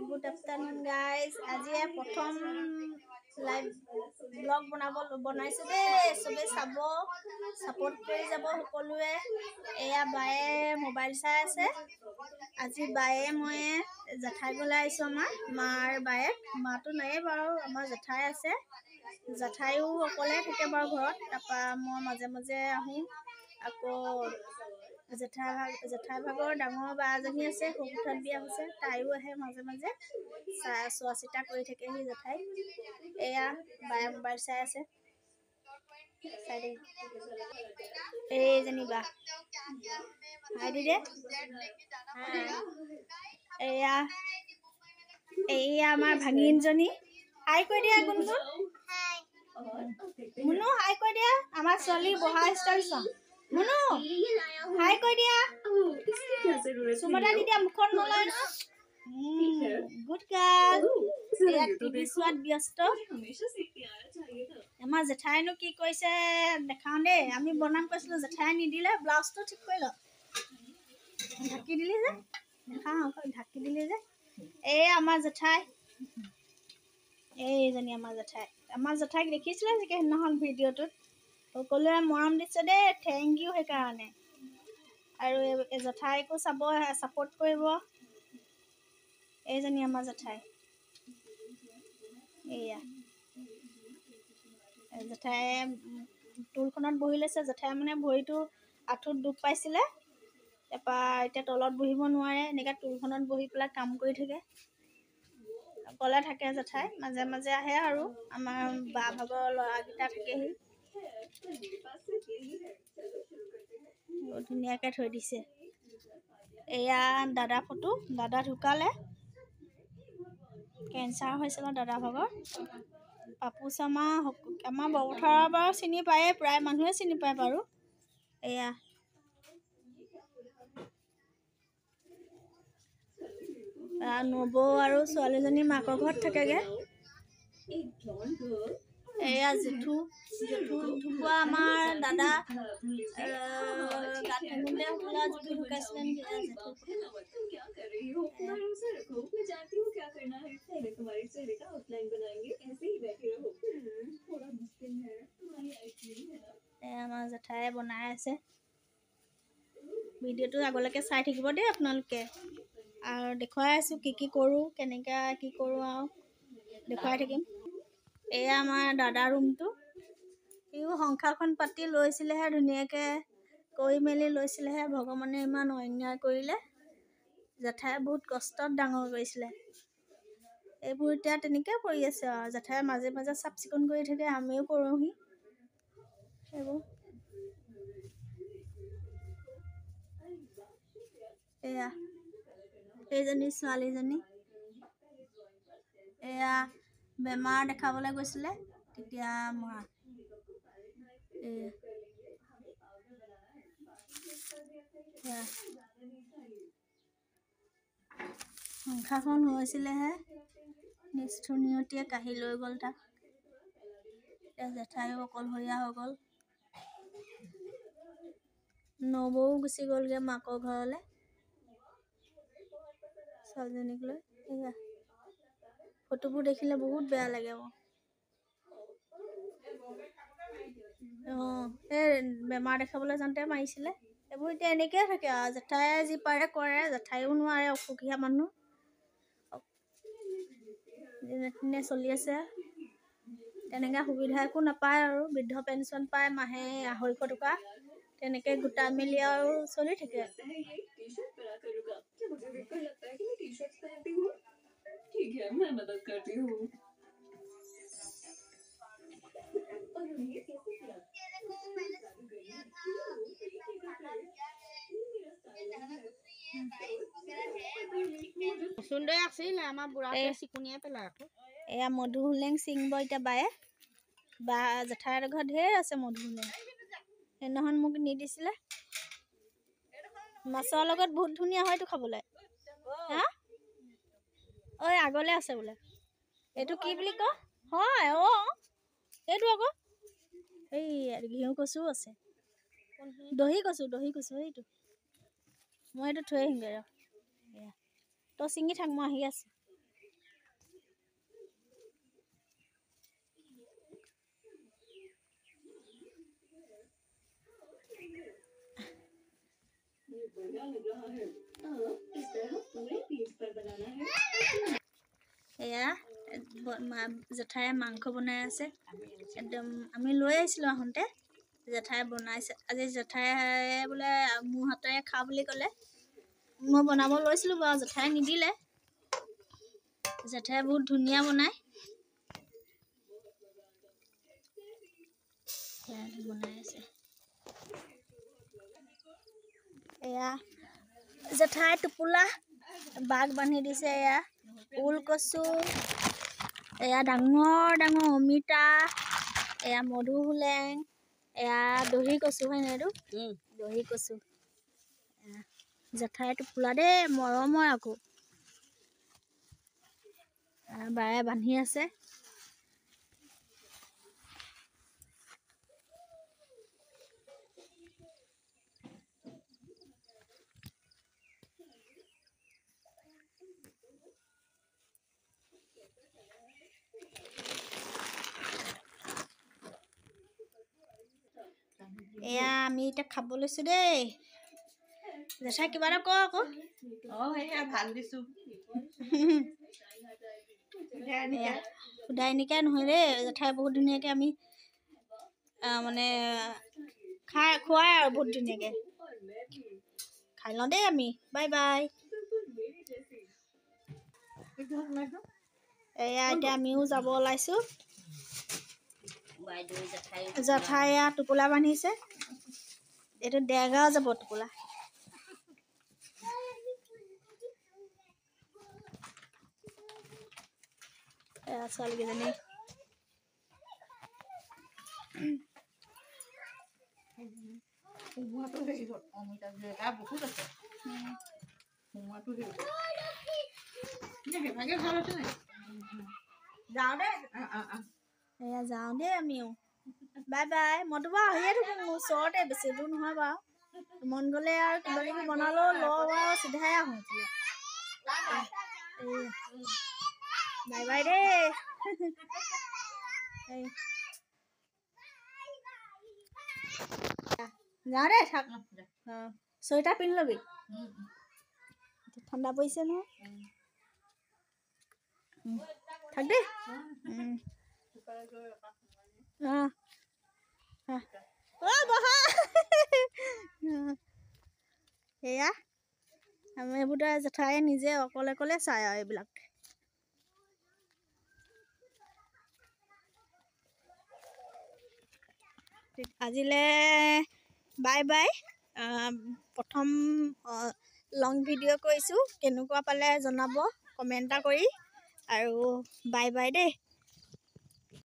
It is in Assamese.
Good afternoon, guys. আজি প্ৰথম লাইভ ব্লগ বনাইছো দেই সবে চাব সাপোৰ্ট কৰি যাব সকলোৱে এয়া বায়ে মোবাইল চাই আছে আজি বায়ে মই জেঠাই গলে আইছো আমাৰ মাৰ বায়ে মাটো নাই বাৰু আমাৰ জেঠাই আছে জেঠাইও অকলে থাকে বাৰু ঘৰত তাপা মই মাজে মাজে আহোঁ আকৌ জেঠাই ভাগৰ ডাঙৰ বা এজনী আছে সৰুঠাত বিয়া হৈছে তাইও আহে মাজে মাজে চোৱা চিতা কৰি থাকে সি জেঠাই এয়া বায়ে মোবাইল চাই আছে এই যেনিবা হাই দিদে এয়া আমাৰ ভাগিনজনী হাই কৈ দিয়া গুণগুণ মুনু হাই কৈ দিয়া আমাৰ ছোৱালী বহা ষ্টাইল চোৱা মুনু হাই কৈ দিয়া সুমতা দিদিয়া মুখত নলয় ন গুড গাৰ্ল এয়া টিভি চোৱাত ব্যস্ত আমাৰ জেঠাইনো কি কৈছে দেখাওঁ দেই আমি বনাম কৈছিলোঁ জেঠাই নিদিলে ব্লাউজটো ঠিক কৰি ল ঢাকি দিলি যে দেখাওঁ ঢাকি দিলি যে এই আমাৰ জেঠাই এইজনী আমাৰ জেঠাইক দেখিছিলে চাগে সেইদিনাখন ভিডিঅ'টোত সকলোৱে মৰম দিছে দেই থেংক ইউ সেইকাৰণে আৰু এই জেঠাইকো চাব ছাপোৰ্ট কৰিব এইজনী আমাৰ জেঠাই এয়া জেঠাই টুলখনত বহি লৈছে জেঠাই মানে ভৰিটো আঁঠুত দুখ পাইছিলে তাৰপৰা এতিয়া তলত বহিব নোৱাৰে এনেকৈ টুলখনত বহি পেলাই কাম কৰি থাকে অকলে থাকে জেঠাই মাজে মাজে আহে আৰু আমাৰ বা ভাগৰ ল'ৰাকেইটা থাকেহি ধুনীয়াকৈ থৈ দিছে এয়া দাদা ফটো দাদা ঢুকালে কেঞ্চাৰ হৈছিলে দাদা ভাগৰ পাপু শৰ্মা আমাৰ বৰপথাৰৰ বাৰু চিনি পায়েই প্ৰায় মানুহে চিনি পায় বাৰু এয়া নবৌ আৰু ছোৱালীজনী মাকৰ ঘৰত থাকেগৈ এয়া জেঠু ঢুকুৱা আমাৰ দাদা গাত থাকোঁতে বোলা জেঠু ঢুকাইছিলে আমাৰ জেঠাই বনাই আছে ভিডিঅ'টো আগলৈকে চাই থাকিব দেই আপোনালোকে আৰু দেখুৱাই আছোঁ কি কৰোঁ কেনেকৈ কি কৰোঁ আৰু দেখুৱাই থাকিম এয়া আমাৰ দাদাৰ ৰুমটো সিও সংসাৰখন পাতি লৈছিলেহে ধুনীয়াকৈ কৰি মেলি লৈছিলেহে ভগৱানে ইমান অন্যায় কৰিলে জেঠাই বহুত কষ্টত ডাঙৰ কৰিছিলে এইবোৰ এতিয়া তেনেকৈ কৰি আছে আৰু জেঠাই মাজে মাজে চাফ চিকুণ কৰি থাকে আমিও কৰোঁহি এইবোৰ এয়া এইজনী ছোৱালীজনী এয়া বেমাৰ দেখাবলৈ গৈছিলে তেতিয়া মৰা সংসাৰখন হৈছিলেহে নিষ্ঠুৰ নিয়তিয়ে কাঢ়ি লৈ গ'ল তাক এতিয়া জেঠাইও অকলশৰীয়া হৈ গ'ল নবৌও গুচি গ'লগৈ মাকৰ ঘৰলৈ ছোৱালীজনীক লৈ এয়া ফটোবোৰ দেখিলে বহুত বেয়া লাগে মোৰ অঁ এই বেমাৰ দেখাবলৈ যাওঁতে মাৰিছিলে এইবোৰ এতিয়া এনেকৈয়ে থাকে আৰু জেঠাই যি পাৰে কৰে জেঠাইও নোৱাৰে অসুখীয়া মানুহ যেনে তেনে চলি আছে তেনেকৈ সুবিধা একো নাপায় আৰু বৃদ্ধ পেঞ্চন পায় মাহে 250 টকা তেনেকৈ গোটাই মেলি আৰু চলি থাকে সুন্দৰ আছিল আমাৰ বুঢ়াটোৱে চিকুনিয়াই পেলাই আকৌ এয়া মধু হোলেং ছিঙিব এতিয়া বায়ে বা জেঠাইৰ ঘৰত ঢেৰ আছে মধু হোলেং সেইদিনাখন মোক নিদিছিলে মাছৰ লগত বহুত ধুনীয়া হয়তো খাবলৈ হা ঐ আগলৈ আছে বোলে এইটো কি বুলি কয় হয় অঁ এইটো আকৌ এই ঘিউ কচুও আছে দহি কচু এইটো মই এইটো থৈ আহিমগৈ ৰ তই ছিঙি থাক মই আহি আছোঁ এয়া জেঠাই মাংস বনাই আছে একদম। আমি লৈ আহিছিলোঁ আহোঁতে, জেঠাই বনাইছে আজি। জেঠাই বোলে মোৰ হাতেৰে খা বুলি ক'লে। মই বনাব লৈছিলোঁ বাৰু, জেঠাই নিদিলে। জেঠাই বহুত ধুনীয়া বনায়। বনাই আছে এয়া জেঠাই টোপোলা বাঘ বান্ধি দিছে। এয়া ওলকচু, এয়া ডাঙৰ ডাঙৰ অমিতা, এয়া মধুসোলেং, এয়া দহি কচু হয় নাই এইটো? দহি কচু। জেঠাই টোপোলা দেই, মৰমৰ আকৌ। বায়ে বান্ধি আছে। এয়া আমি এতিয়া খাব লৈছোঁ দেই। জেঠাই কিবা এটা ক আকৌ। ভাল দিছোঁ। সুদাই নিকাই নহয় দেই, জেঠাই বহুত ধুনীয়াকৈ আমি মানে খুৱাই আৰু বহুত ধুনীয়াকৈ খাই লওঁ দেই আমি। Bye bye. এয়া এতিয়া আমিও যাব ওলাইছোঁ। জেঠাই এয়া টোপোলা বান্ধিছে। এইটো দেৰগাঁও যাব টোপোলা। এয়া ছোৱালীকেইজনী সোমোৱাটো হেৰি হ'ল, অমিতা জেগা বহুত আছে। সোমোৱাটো হেৰি সেইভাগে ভাল আছে নাই? যাওঁ দেই। এয়া যাওঁ দেই আমিও। Bye bye. মইতো বাৰু আহিয়ে থাকোঁ, মোৰ ওচৰতে, বেছি দূৰ নহয় বাৰু। মন গ'লে আৰু কিবা কিবি বনালেও লওঁ আৰু চিধাই আহোঁ। বাই বাই দেই। যাওঁ দেই, থাক। চুৱেটাৰ পিন্ধি ল'বি, ঠাণ্ডা পৰিছে নহয়। থাক দেই। বহা। এয়া আমি এইবোৰ জেঠাই নিজে অকলে অকলে চাই আৰু এইবিলাক। আজিলে বাই বাই। প্ৰথম লং ভিডিঅ' কৰিছোঁ, কেনেকুৱা পালে জনাব কমেণ্ট এটা কৰি। আৰু বাই বাই দেই।